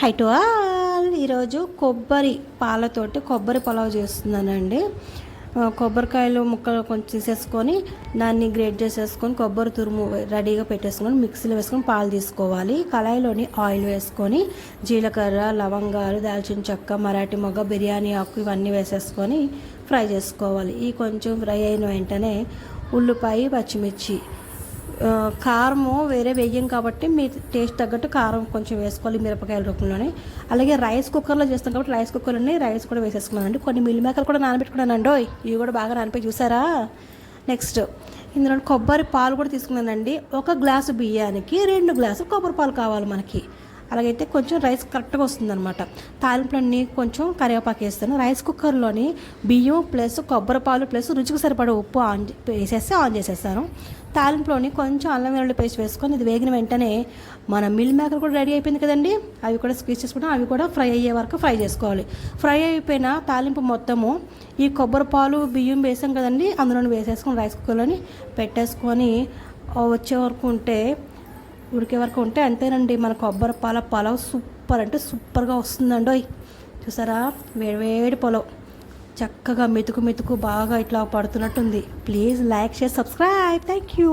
High to all. ఈరోజు కొబ్బరి పాలతోటి కొబ్బరి పలావ్ చేస్తున్నానండి. కొబ్బరికాయలు ముక్కలు కొంచెం తీసేసుకొని దాన్ని గ్రేట్ చేసేసుకొని కొబ్బరి తురుము రెడీగా పెట్టేసుకొని మిక్సీలో వేసుకొని పాలు తీసుకోవాలి. కళాయిలోని ఆయిల్ వేసుకొని జీలకర్ర, లవంగాలు, దాల్చిన చెక్క, మరాఠీ మొగ్గ, బిర్యానీ ఆకు ఇవన్నీ వేసేసుకొని ఫ్రై చేసుకోవాలి. ఈ కొంచెం ఫ్రై అయిన వెంటనే ఉల్లిపాయ, పచ్చిమిర్చి, కారము వేరే వేయం కాబట్టి మీ టేస్ట్ తగ్గట్టు కారం కొంచెం వేసుకోవాలి మిరపకాయల రూపంలోనే. అలాగే రైస్ కుక్కర్లో చేస్తాం కాబట్టి రైస్ కుక్కర్లోనే రైస్ కూడా వేసేసుకున్నానండి. కొన్ని మిల్ మేకర్లు కూడా నానబెట్టుకున్నానండి. ఇవి కూడా బాగా నానిపోయి చూసారా. నెక్స్ట్ ఇందులో కొబ్బరి పాలు కూడా తీసుకున్నానండి. 1 గ్లాసు బియ్యానికి 2 గ్లాసులు కొబ్బరి పాలు కావాలి మనకి. అలాగైతే కొంచెం రైస్ కరెక్ట్గా వస్తుందన్నమాట. తాలింపులన్నీ కొంచెం కరివేపాకు వేస్తాను. రైస్ కుక్కర్లోని బియ్యం ప్లస్ కొబ్బరి పాలు ప్లస్ రుచికి సరిపడే ఉప్పు వేసేసి ఆన్ చేసేస్తాను. తాలింపులోని కొంచెం అల్లం వెల్లుల్లి పేస్ట్ వేసుకొని ఇది వేగిన వెంటనే మన మిల్ మేకర్ కూడా రెడీ అయిపోయింది కదండి. అవి కూడా స్క్వీజ్ చేసుకుంటాం. అవి కూడా ఫ్రై అయ్యే వరకు ఫ్రై చేసుకోవాలి. ఫ్రై అయిపోయిన తాలింపు మొత్తము ఈ కొబ్బరి పాలు బియ్యం వేసాం కదండి అందులో వేసేసుకొని రైస్ కుక్కర్లోని పెట్టేసుకొని వచ్చే వరకు ఉడికే వరకు ఉంటే అంతేనండి. మన కొబ్బరి పాల పలావ్ సూపర్ అంటే సూపర్గా వస్తుందండి. చూసారా, వేడి పలావ్ చక్కగా మెతుకు మెతుకు బాగా ఇట్లా పడుతున్నట్టుంది. Please like, share, subscribe. Thank you.